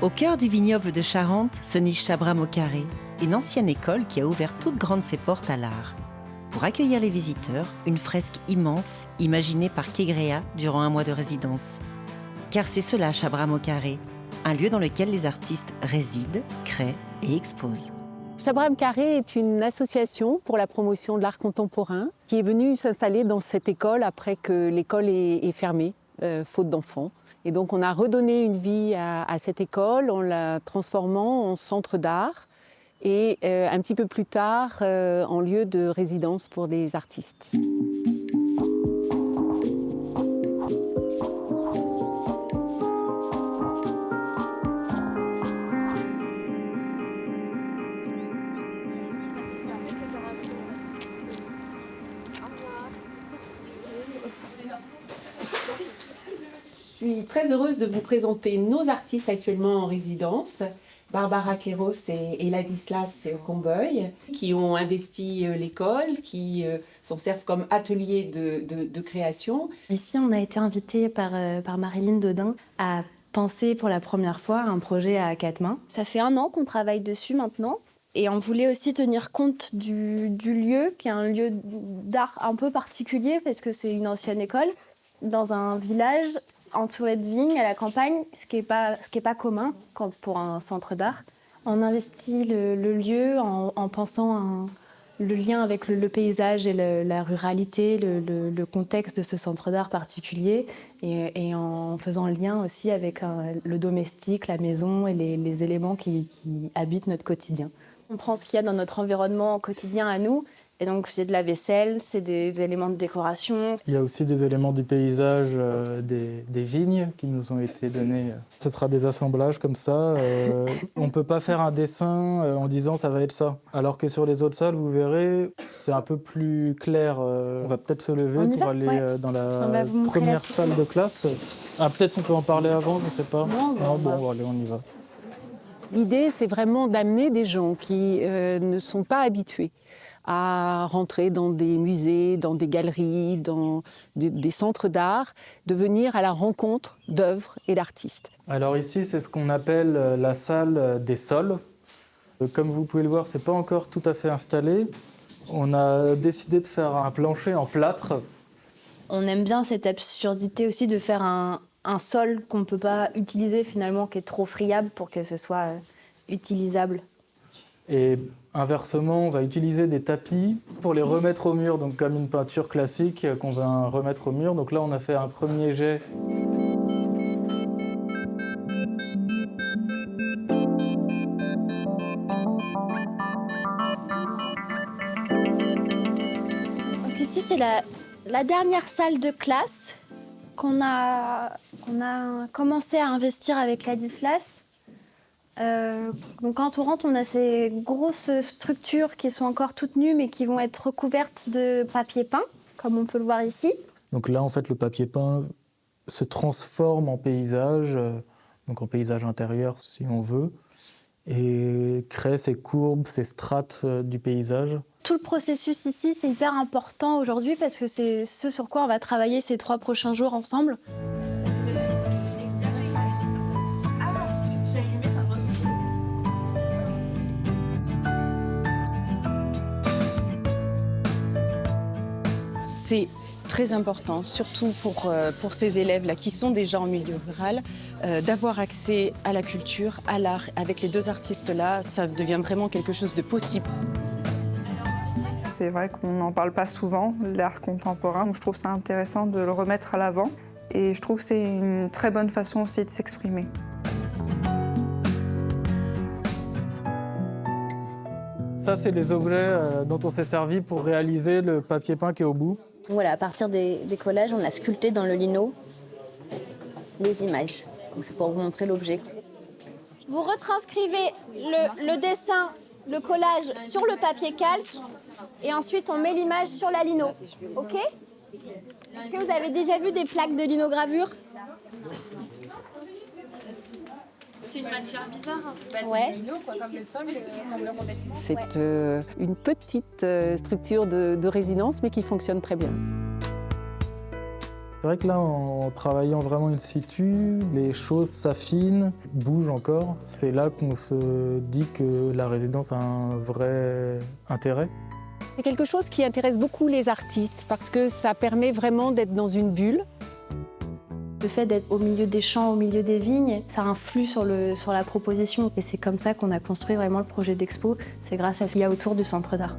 Au cœur du vignoble de Charente se niche Chabram au Carré, une ancienne école qui a ouvert toutes grandes ses portes à l'art. Pour accueillir les visiteurs, une fresque immense imaginée par Kegrea durant un mois de résidence. Car c'est cela Chabram au Carré, un lieu dans lequel les artistes résident, créent et exposent. Chabram Carré est une association pour la promotion de l'art contemporain qui est venue s'installer dans cette école après que l'école est fermée, faute d'enfants. Et donc on a redonné une vie à cette école en la transformant en centre d'art et un petit peu plus tard en lieu de résidence pour des artistes. Je suis très heureuse de vous présenter nos artistes actuellement en résidence, Barbara Queiroz et Ladislas Comboy, qui ont investi l'école, qui s'en servent comme atelier de création. Ici, on a été invité par Marilyn Dodin à penser pour la première fois un projet à quatre mains. Ça fait 1 an qu'on travaille dessus maintenant. Et on voulait aussi tenir compte du lieu, qui est un lieu d'art un peu particulier, parce que c'est une ancienne école, dans un village entouré de vignes à la campagne, ce qui est pas commun pour un centre d'art. On investit le lieu en pensant le lien avec le paysage et la ruralité, le contexte de ce centre d'art particulier, et en faisant le lien aussi avec le domestique, la maison et les éléments qui habitent notre quotidien. On prend ce qu'il y a dans notre environnement quotidien à nous, et donc c'est de la vaisselle, c'est des éléments de décoration. Il y a aussi des éléments du paysage, des vignes qui nous ont été donnés. Ce sera des assemblages comme ça. On ne peut pas faire un dessin en disant ça va être ça. Alors que sur les autres salles, vous verrez, c'est un peu plus clair. On va peut-être se lever pour aller dans la première salle de classe. Ah, peut-être qu'on peut en parler avant, je ne sais pas. Non, bon, allez, on y va. L'idée, c'est vraiment d'amener des gens qui ne sont pas habitués à rentrer dans des musées, dans des galeries, dans des centres d'art, de venir à la rencontre d'œuvres et d'artistes. Alors ici, c'est ce qu'on appelle la salle des sols. Comme vous pouvez le voir, ce n'est pas encore tout à fait installé. On a décidé de faire un plancher en plâtre. On aime bien cette absurdité aussi de faire un sol qu'on ne peut pas utiliser finalement, qui est trop friable pour que ce soit utilisable. Et inversement, on va utiliser des tapis pour les remettre au mur, donc comme une peinture classique qu'on va remettre au mur. Donc là, on a fait un premier jet. Donc ici, c'est la dernière salle de classe qu'on a commencé à investir avec Ladislas. Donc quand on rentre, on a ces grosses structures qui sont encore toutes nues mais qui vont être recouvertes de papier peint, comme on peut le voir ici. Donc là, en fait, le papier peint se transforme en paysage, donc en paysage intérieur si on veut, et crée ces courbes, ces strates du paysage. Tout le processus ici, c'est hyper important aujourd'hui parce que c'est ce sur quoi on va travailler ces 3 prochains jours ensemble. C'est très important, surtout pour ces élèves-là qui sont déjà en milieu rural, d'avoir accès à la culture, à l'art. Avec les 2 artistes-là, ça devient vraiment quelque chose de possible. C'est vrai qu'on n'en parle pas souvent, l'art contemporain. Je trouve ça intéressant de le remettre à l'avant. Et je trouve que c'est une très bonne façon aussi de s'exprimer. Ça, c'est les objets dont on s'est servi pour réaliser le papier peint qui est au bout. Voilà, à partir des collages, on a sculpté dans le lino les images. Donc c'est pour vous montrer l'objet. Vous retranscrivez le dessin, le collage sur le papier calque et ensuite on met l'image sur la lino. OK ? Est-ce que vous avez déjà vu des plaques de linogravure ? C'est une matière bizarre. Ouais. C'est du lino, quoi, comme le sol, comme le revêtement. C'est une petite structure de résidence, mais qui fonctionne très bien. C'est vrai que là, en travaillant vraiment in situ, les choses s'affinent, bougent encore. C'est là qu'on se dit que la résidence a un vrai intérêt. C'est quelque chose qui intéresse beaucoup les artistes parce que ça permet vraiment d'être dans une bulle. Le fait d'être au milieu des champs, au milieu des vignes, ça influe sur la proposition. Et c'est comme ça qu'on a construit vraiment le projet d'expo. C'est grâce à ce qu'il y a autour du centre d'art.